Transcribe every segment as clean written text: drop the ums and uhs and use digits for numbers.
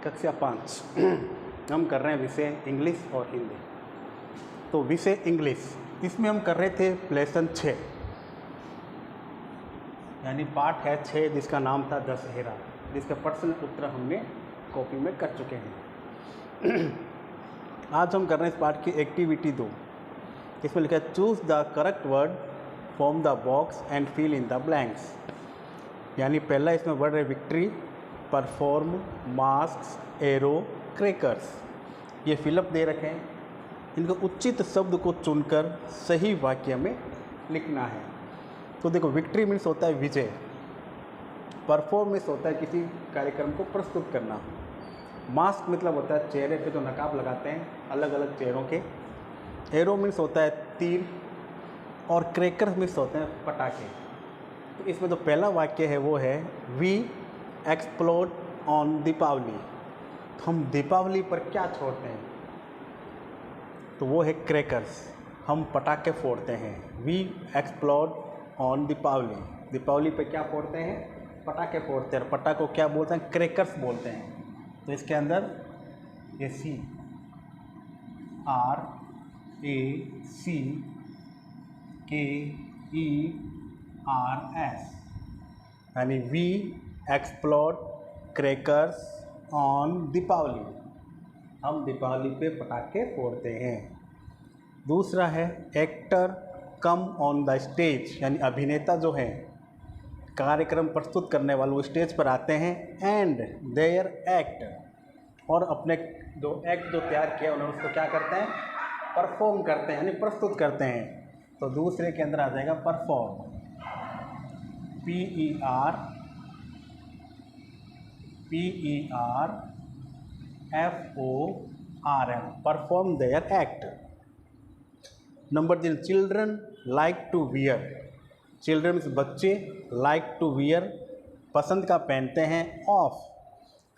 कक्षा 5 हम कर रहे हैं विषय इंग्लिश और हिंदी। तो विषय इंग्लिश, इसमें हम कर रहे थे लेसन 6, यानी पाठ है 6, जिसका नाम था दशहरा, जिसका प्रश्न उत्तर हमने कॉपी में कर चुके हैं। आज हम कर रहे हैं इस पाठ की एक्टिविटी 2। इसमें लिखा है choose the correct word from the box and fill in the blanks. यानी पहला इसमें वर्ड है victory, perform, mask, arrow, crackers. ये फिलअप दे रखे हैं, इनको उचित शब्द को चुनकर सही वाक्य में लिखना है। तो देखो, विक्ट्री मीन्स होता है विजय, परफॉर्म मीन्स होता है किसी कार्यक्रम को प्रस्तुत करना, मास्क मतलब होता है चेहरे पे जो नकाब लगाते हैं अलग अलग चेहरों के, एरो मीन्स होता है तीर, और क्रैकर्स मीन्स होते हैं पटाखे। तो इसमें जो पहला वाक्य है वो है वी एक्सप्लोड ऑन दीपावली। तो हम दीपावली पर क्या छोड़ते हैं, तो वो है क्रैकर्स, हम पटाखे फोड़ते हैं। We explode on Deepavali, Deepavali पे क्या फोड़ते हैं, पटाखे फोड़ते हैं, और पटाखों को क्या बोलते हैं, क्रैकर्स बोलते हैं। तो इसके अंदर ये CRACKERS, यानी we explode crackers on Deepavali, हम दीपावली पे पटाखे फोड़ते हैं। दूसरा है actor come on the stage, यानी अभिनेता जो हैं, कार्यक्रम प्रस्तुत करने वाले, वो स्टेज पर आते हैं एंड देयर एक्ट, और अपने जो एक्ट जो तैयार किया उन्होंने उसको क्या करते हैं, परफॉर्म करते हैं, यानी प्रस्तुत करते हैं। तो दूसरे के अंदर आ जाएगा perform, PERFORM, perform their act. Number 3, children like to wear, children बच्चे, लाइक टू वियर पसंद का पहनते हैं, ऑफ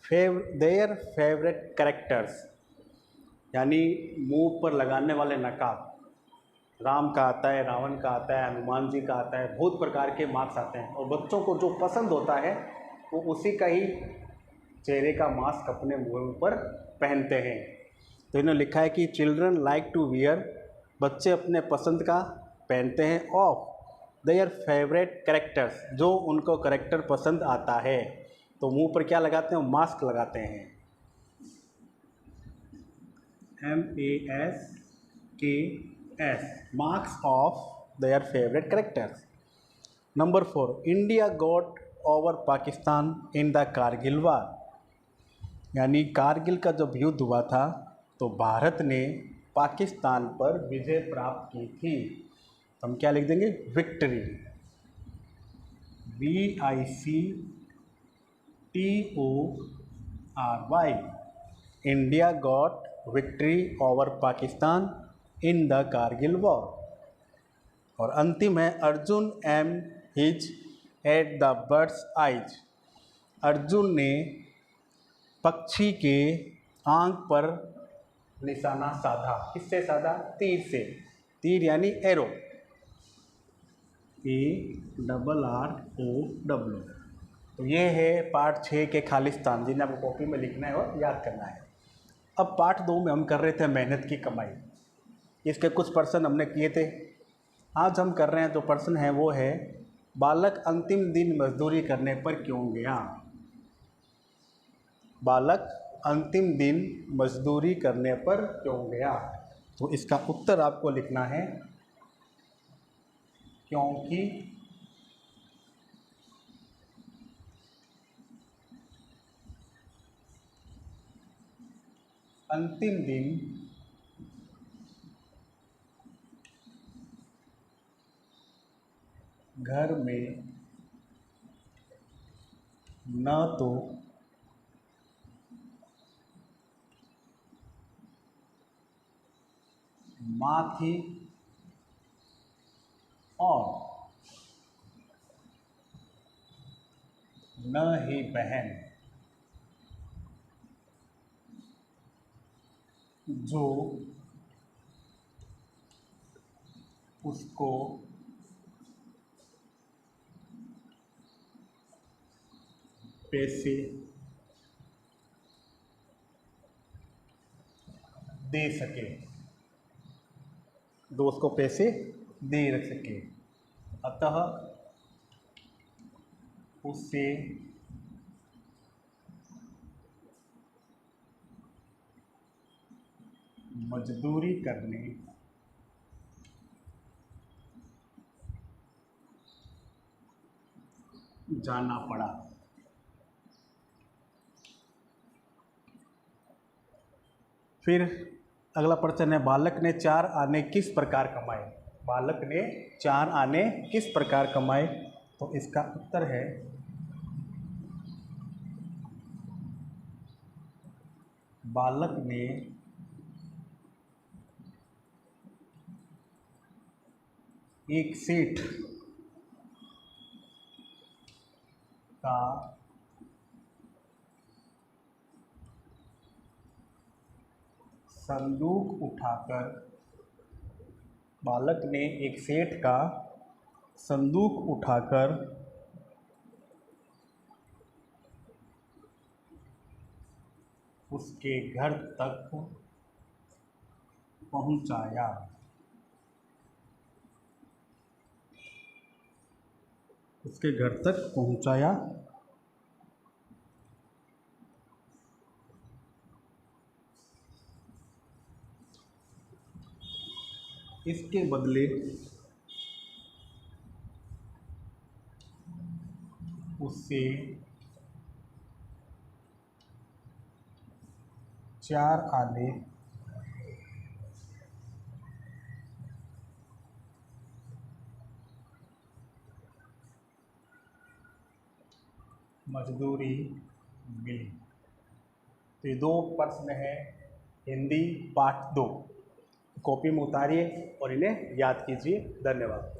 देयर फेवरेट कैरेक्टर्स, यानी मुंह पर लगाने वाले नकाब, राम का आता है, रावण का आता है, हनुमान जी का आता है, बहुत प्रकार के मार्क्स आते हैं, और बच्चों को जो पसंद होता है वो उसी का ही चेहरे का मास्क अपने मुंह पर पहनते हैं। तो इन्होंने लिखा है कि चिल्ड्रन लाइक टू वियर, बच्चे अपने पसंद का पहनते हैं, ऑफ देयर फेवरेट कैरेक्टर्स, जो उनको कैरेक्टर पसंद आता है। तो मुंह पर क्या लगाते हैं, मास्क लगाते हैं, MASKS, marks of their favourite characters. Number 4, India got over Pakistan in the Kargil war, यानी कारगिल का जब युद्ध हुआ था तो भारत ने पाकिस्तान पर विजय प्राप्त की थी। हम क्या लिख देंगे, victory, VICTORY, India got victory over Pakistan in the Kargil war. और अंतिम है Arjun am his at the birds eyes, Arjun ने पक्षी के आंख पर निशाना साधा, किससे साधा, तीर से, तीर यानी एरो, ARROW। तो ये है पार्ट 6 के खालिस्तान, जिन्हें आपको कॉपी में लिखना है और याद करना है। अब पार्ट 2 में हम कर रहे थे मेहनत की कमाई, इसके कुछ प्रश्न हमने किए थे। आज हम कर रहे हैं जो प्रश्न है वो है बालक अंतिम दिन मजदूरी करने पर क्यों गया, बालक अंतिम दिन मजदूरी करने पर क्यों गया। तो इसका उत्तर आपको लिखना है क्योंकि अंतिम दिन घर में न तो माँ थी और न ही बहन, जो उसको पैसे दे सके, दोस्त को पैसे दे रख सके, अतः उससे मजदूरी करने जाना पड़ा। फिर अगला प्रश्न है, बालक ने 4 आने किस प्रकार कमाए। बालक ने 4 आने किस प्रकार कमाए, तो इसका उत्तर है बालक ने एक सेठ का संदूक उठाकर, बालक ने एक सेठ का संदूक उठाकर उसके घर तक पहुंचाया। उसके घर तक पहुंचाया। इसके बदले उससे 4 आने मजदूरी मिली। तो ये 2 प्रश्न हैं हिंदी पार्ट 2, कॉपी में उतारिए और इन्हें याद कीजिए। धन्यवाद।